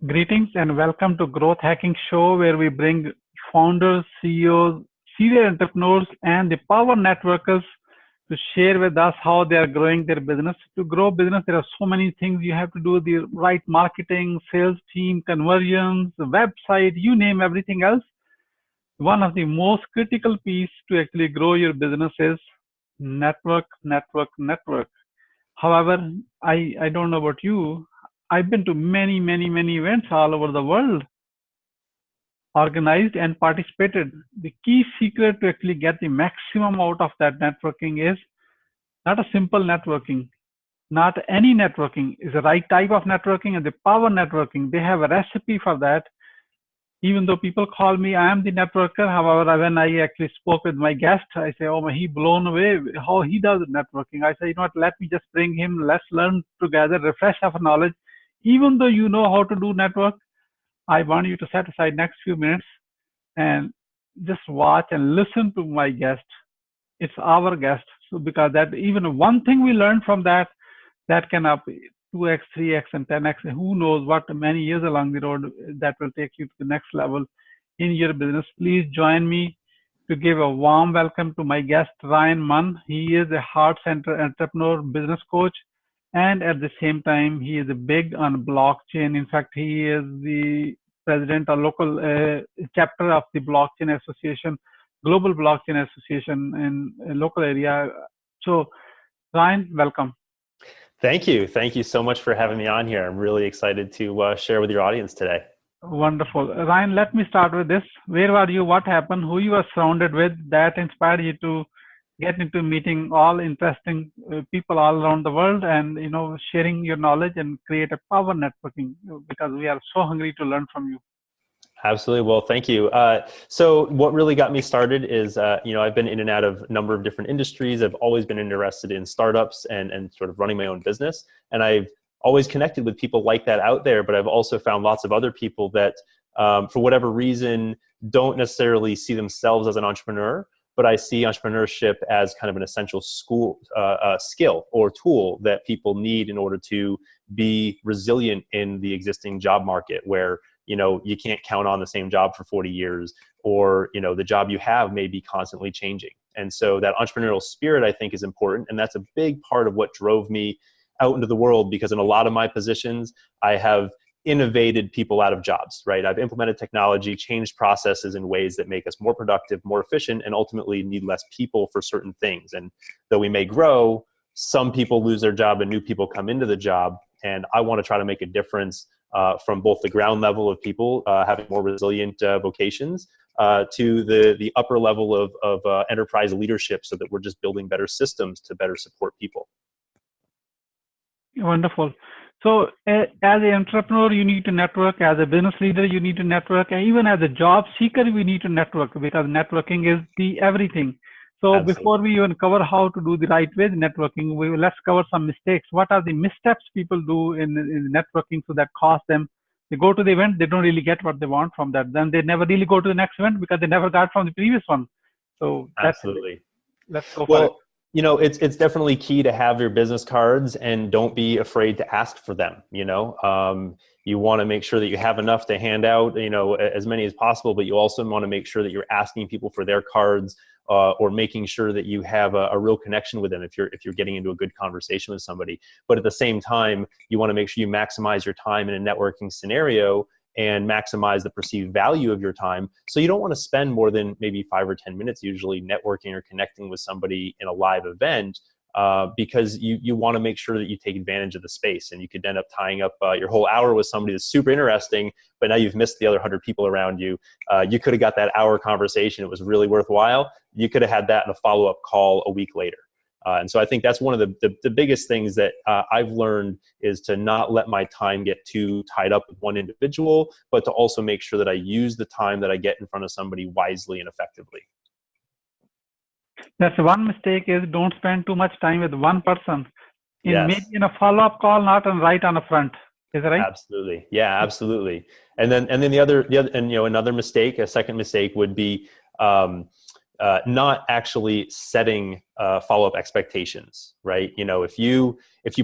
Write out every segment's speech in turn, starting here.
Greetings and welcome to Growth Hacking Show, where we bring founders, CEOs, serial entrepreneurs, and the power networkers to share with us how they are growing their business. To grow business, there are so many things you have to do: the right marketing, sales team, conversions, the website, you name everything else. One of the most critical piece to actually grow your business is network, network, network. However, I don't know about you. I've been to many events all over the world, organized and participated. The key secret to actually get the maximum out of that networking is not a simple networking, not any networking is the right type of networking and the power networking. They have a recipe for that. Even though people call me, I am the networker. However, when I actually spoke with my guest, I say, oh, he blown away how he does networking. I say, you know what, let me just bring him. Let's learn together, refresh our knowledge. Even though you know how to do network, I want you to set aside next few minutes and just watch and listen to my guest. It's our guest. So because that even one thing we learned from that, that can up 2x, 3x, and 10x. Who knows what many years along the road that will take you to the next level in your business. Please join me to give a warm welcome to my guest, Ryan Munn. He is a heart center entrepreneur, business coach, and at the same time, he is big on blockchain. In fact, he is the president or local chapter of the Blockchain Association, Global Blockchain Association in a local area. So, Ryan, welcome. Thank you. Thank you so much for having me on here. I'm really excited to share with your audience today. Wonderful. Ryan, let me start with this. Where were you? What happened? Who you were surrounded with that inspired you to get into meeting all interesting people all around the world and, sharing your knowledge and create a power networking, because we are so hungry to learn from you. Absolutely. Well, thank you. So what really got me started is, I've been in and out of a number of different industries. I've always been interested in startups and sort of running my own business. And I've always connected with people like that out there, but I've also found lots of other people that, for whatever reason, don't necessarily see themselves as an entrepreneur, but I see entrepreneurship as kind of an essential skill or tool that people need in order to be resilient in the existing job market where you can't count on the same job for 40 years, or, the job you have may be constantly changing. And so that entrepreneurial spirit, I think, is important. And that's a big part of what drove me out into the world, because in a lot of my positions, I have innovated people out of jobs, right? I've implemented technology, changed processes in ways that make us more productive, more efficient, and ultimately need less people for certain things. And though we may grow, some people lose their job and new people come into the job. And I want to try to make a difference from both the ground level of people having more resilient vocations to the upper level of enterprise leadership, so that we're just building better systems to better support people. Wonderful. So as an entrepreneur, you need to network. As a business leader, you need to network. And even as a job seeker, we need to network, because networking is the everything. So Absolutely. Before we even cover how to do the right way networking, let's cover some mistakes. What are the missteps people do in networking so that cost them? They go to the event, they don't really get what they want from that. Then they never really go to the next event because they never got from the previous one. So Absolutely. Let's go for it. It's definitely key to have your business cards and don't be afraid to ask for them. You want to make sure that you have enough to hand out, as many as possible, but you also want to make sure that you're asking people for their cards, or making sure that you have a real connection with them if you're getting into a good conversation with somebody. But at the same time, you want to make sure you maximize your time in a networking scenario and maximize the perceived value of your time. So you don't want to spend more than maybe 5 or 10 minutes usually networking or connecting with somebody in a live event, because you want to make sure that you take advantage of the space. And you could end up tying up your whole hour with somebody that's super interesting, but now you've missed the other 100 people around you. You could have got that hour conversation. It was really worthwhile. You could have had that in a follow-up call a week later. And so I think that's one of the biggest things that I've learned, is to not let my time get too tied up with one individual, but to also make sure that I use the time that I get in front of somebody wisely and effectively. That's one mistake, is don't spend too much time with one person. Yes. Maybe in a follow-up call, not right on the front. Is that right? Absolutely. Yeah, absolutely. And then the other, another mistake, a second mistake would be, not actually setting follow-up expectations, right? If you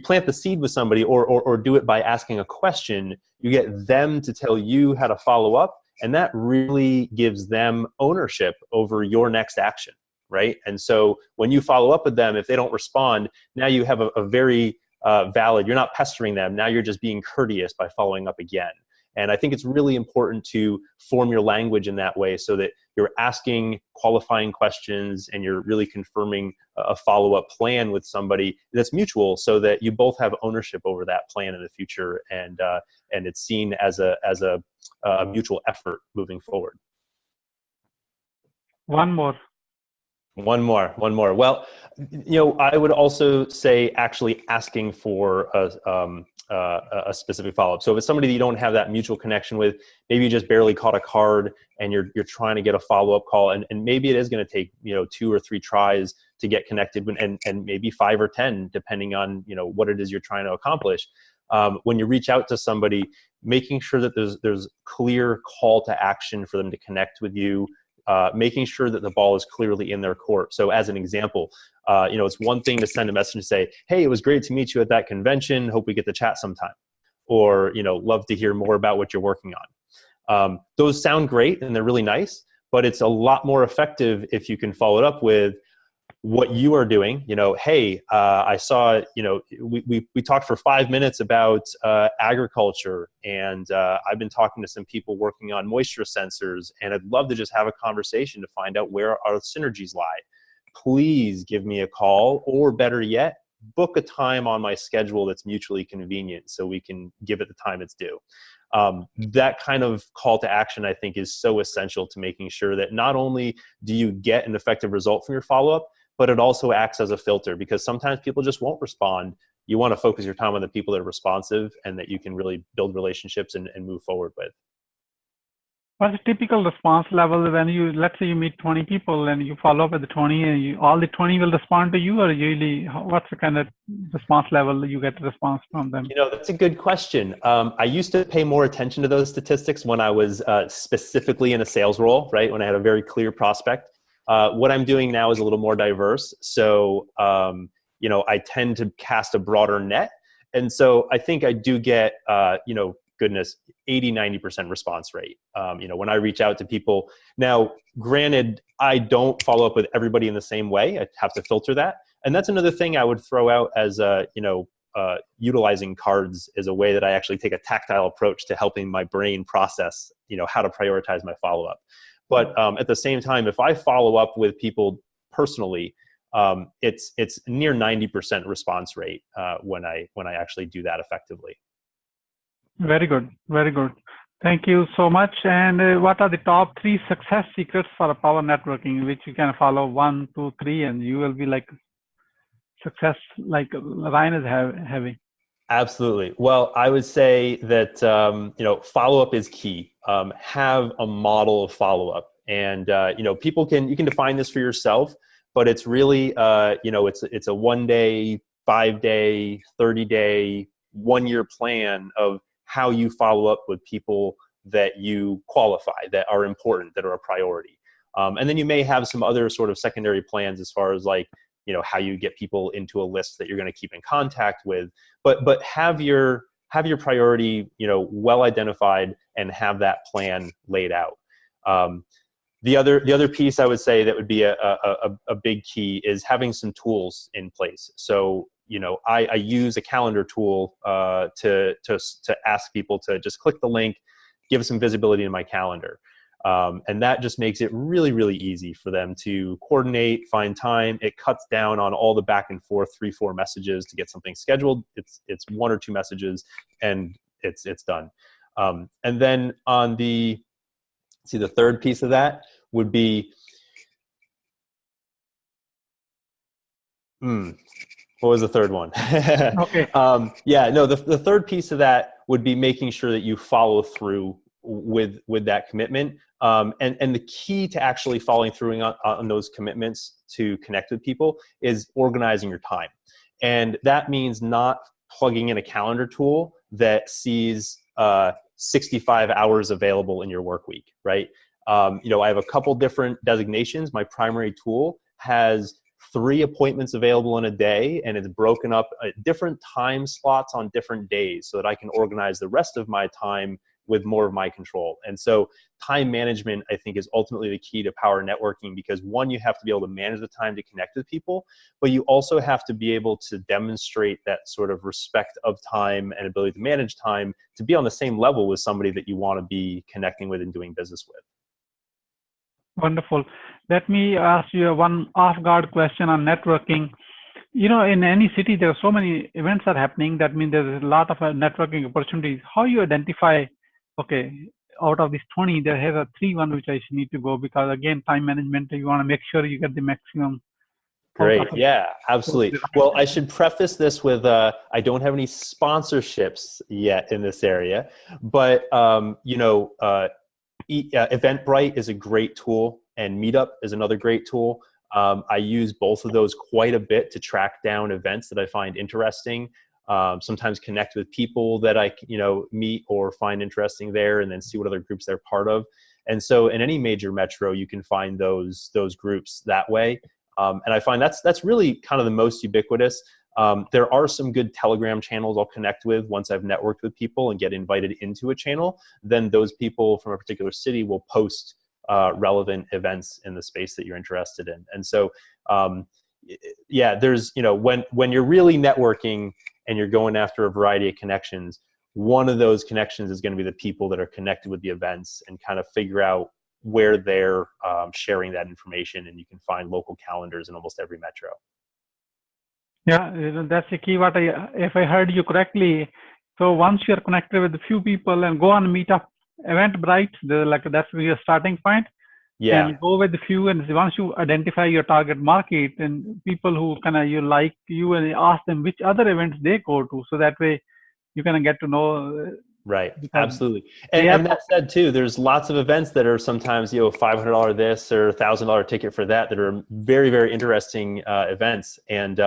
plant the seed with somebody or do it by asking a question, you get them to tell you how to follow up, and that really gives them ownership over your next action, right? And so when you follow up with them, if they don't respond, now you have a very valid, you're not pestering them, now you're just being courteous by following up again. And I think it's really important to form your language in that way so that you're asking qualifying questions and you're really confirming a follow-up plan with somebody that's mutual, so that you both have ownership over that plan in the future, and it's seen as a mutual effort moving forward. One more. Well, I would also say actually asking for a specific follow-up. So if it's somebody that you don't have that mutual connection with, maybe you just barely caught a card and you're trying to get a follow-up call, and maybe it is going to take 2 or 3 tries to get connected, and maybe 5 or 10 depending on what it is you're trying to accomplish. When you reach out to somebody, making sure that there's clear call to action for them to connect with you. Making sure that the ball is clearly in their court. So as an example, it's one thing to send a message and say, hey, it was great to meet you at that convention. Hope we get to chat sometime. Or, love to hear more about what you're working on. Those sound great and they're really nice, but it's a lot more effective if you can follow it up with what you are doing. Hey, I saw, we talked for 5 minutes about agriculture, and I've been talking to some people working on moisture sensors, and I'd love to just have a conversation to find out where our synergies lie. Please give me a call, or better yet, book a time on my schedule that's mutually convenient so we can give it the time it's due. That kind of call to action, I think, is so essential to making sure that not only do you get an effective result from your follow-up, but it also acts as a filter, because sometimes people just won't respond. You want to focus your time on the people that are responsive and that you can really build relationships and move forward with. What's a typical response level when let's say you meet 20 people and you follow up with the 20 and all the 20 will respond to you, or usually what's the kind of response level you get a response from them? That's a good question. I used to pay more attention to those statistics when I was specifically in a sales role, right? When I had a very clear prospect. What I'm doing now is a little more diverse. So, I tend to cast a broader net. And so I think I do get, 80-90% response rate. When I reach out to people now, granted, I don't follow up with everybody in the same way. I have to filter that. And that's another thing I would throw out as, utilizing cards is a way that I actually take a tactile approach to helping my brain process, how to prioritize my follow-up. But at the same time, if I follow up with people personally, it's near 90% response rate when I actually do that effectively. Very good. Very good. Thank you so much. And what are the top 3 success secrets for a power networking, which you can follow 1, 2, 3, and you will be like success like Ryan is having? Absolutely. Well, I would say that, follow-up is key. Have a model of follow-up, and, you can define this for yourself, but it's really, it's a 1-day, 5-day, 30-day, 1-year plan of how you follow up with people that you qualify, that are important, that are a priority. And then you may have some other sort of secondary plans as far as like, how you get people into a list that you're going to keep in contact with, but have your priority, well identified, and have that plan laid out. The other piece I would say that would be a big key is having some tools in place. So, I use a calendar tool to ask people to just click the link, give some visibility in my calendar. And that just makes it really, really easy for them to coordinate, find time. It cuts down on all the back and forth 3-4 messages to get something scheduled. It's 1 or 2 messages and it's done. And then on the third piece of that would be, what was the third one? Okay. The third piece of that would be making sure that you follow through with that commitment. And the key to actually following through on those commitments to connect with people is organizing your time. And that means not plugging in a calendar tool that sees 65 hours available in your work week, right? I have a couple different designations. My primary tool has 3 appointments available in a day, and it's broken up at different time slots on different days so that I can organize the rest of my time with more of my control. And so time management, I think, is ultimately the key to power networking, because one, you have to be able to manage the time to connect with people, but you also have to be able to demonstrate that sort of respect of time and ability to manage time to be on the same level with somebody that you want to be connecting with and doing business with. Wonderful. Let me ask you one off-guard question on networking. In any city, there are so many events are happening. That means there's a lot of networking opportunities. How you identify, okay, out of these 20, there has a 3 which I need to go, because again, time management, you want to make sure you get the maximum out of Great. it. Yeah, absolutely. Well, I should preface this with, I don't have any sponsorships yet in this area, but, Eventbrite is a great tool, and Meetup is another great tool. I use both of those quite a bit to track down events that I find interesting. Sometimes connect with people that I meet or find interesting there, and then see what other groups they're part of. And so in any major metro, you can find those groups that way. And I find that's really kind of the most ubiquitous. There are some good Telegram channels I'll connect with once I've networked with people and get invited into a channel. Then those people from a particular city will post relevant events in the space that you're interested in. And so, there's, when you're really networking and you're going after a variety of connections, one of those connections is going to be the people that are connected with the events, and kind of figure out where they're sharing that information. And you can find local calendars in almost every metro. Yeah, that's the key. If I heard you correctly, so once you're connected with a few people and go on Meetup, Eventbrite, that's your starting point. Yeah. And go with a few, and once you identify your target market and people who you like you, and ask them which other events they go to, so that way you can get to know. Right. Absolutely. And that said too, there's lots of events that are sometimes, $500 this or $1,000 ticket for that are very, very interesting events. And,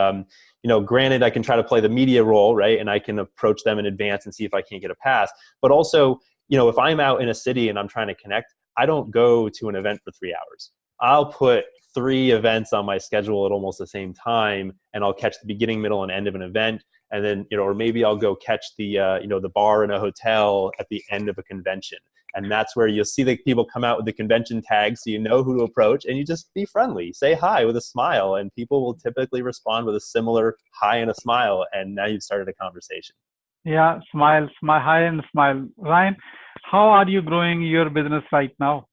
granted, I can try to play the media role, right? And I can approach them in advance and see if I can't get a pass. But also, if I'm out in a city and I'm trying to connect, I don't go to an event for 3 hours. I'll put 3 events on my schedule at almost the same time, and I'll catch the beginning, middle, and end of an event. And then, or maybe I'll go catch the, the bar in a hotel at the end of a convention. And that's where you'll see the people come out with the convention tag, so you know who to approach, and you just be friendly, say hi with a smile, and people will typically respond with a similar hi and a smile. And now you've started a conversation. Yeah, smile, hi and smile. Ryan, how are you growing your business right now?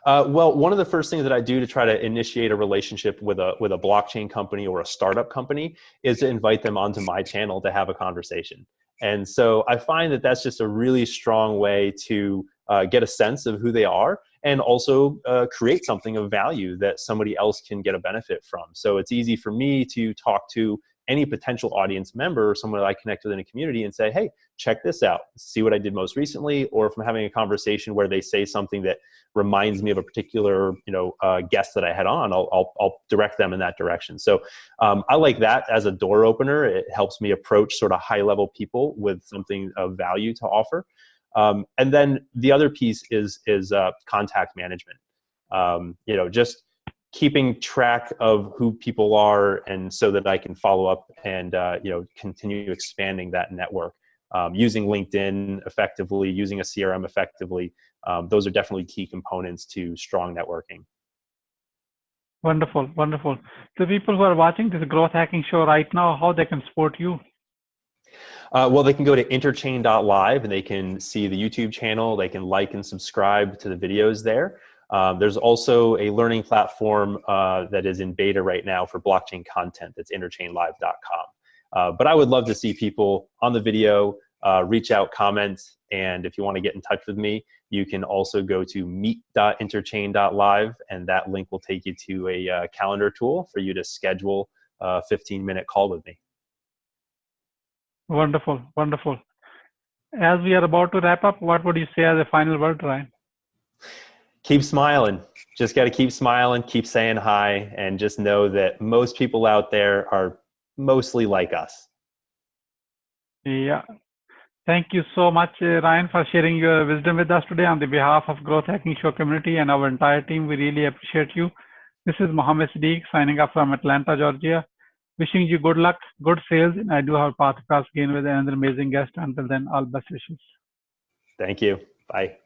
Well, one of the first things that I do to try to initiate a relationship with a blockchain company or a startup company is to invite them onto my channel to have a conversation. And so I find that that's just a really strong way to get a sense of who they are, and also create something of value that somebody else can get a benefit from. So it's easy for me to talk to any potential audience member or someone that I connect with in a community and say, hey, check this out, see what I did most recently. Or if I'm having a conversation where they say something that reminds me of a particular guest that I had on, I'll direct them in that direction. So I like that as a door opener. It helps me approach sort of high level people with something of value to offer. And then the other piece is contact management. Just keeping track of who people are, and so that I can follow up and continue expanding that network. Using LinkedIn effectively, using a CRM effectively, those are definitely key components to strong networking. Wonderful, wonderful. The people who are watching this growth hacking show right now, how they can support you? Well, they can go to interchain.live and they can see the YouTube channel. They can like and subscribe to the videos there. There's also a learning platform that is in beta right now for blockchain content. That's interchainlive.com. But I would love to see people on the video, reach out, comment, and if you want to get in touch with me, you can also go to meet.interchain.live, and that link will take you to a calendar tool for you to schedule a 15-minute call with me. Wonderful, wonderful. As we are about to wrap up, what would you say as a final word, Ryan? Keep smiling. Just got to keep smiling, keep saying hi, and just know that most people out there are mostly like us. Yeah. Thank you so much, Ryan, for sharing your wisdom with us today on the behalf of Growth Hacking Show community and our entire team. We really appreciate you. This is Mohammed Siddique signing off from Atlanta, Georgia. Wishing you good luck, good sales, and I do have a path across again with another amazing guest. Until then, all best wishes. Thank you. Bye.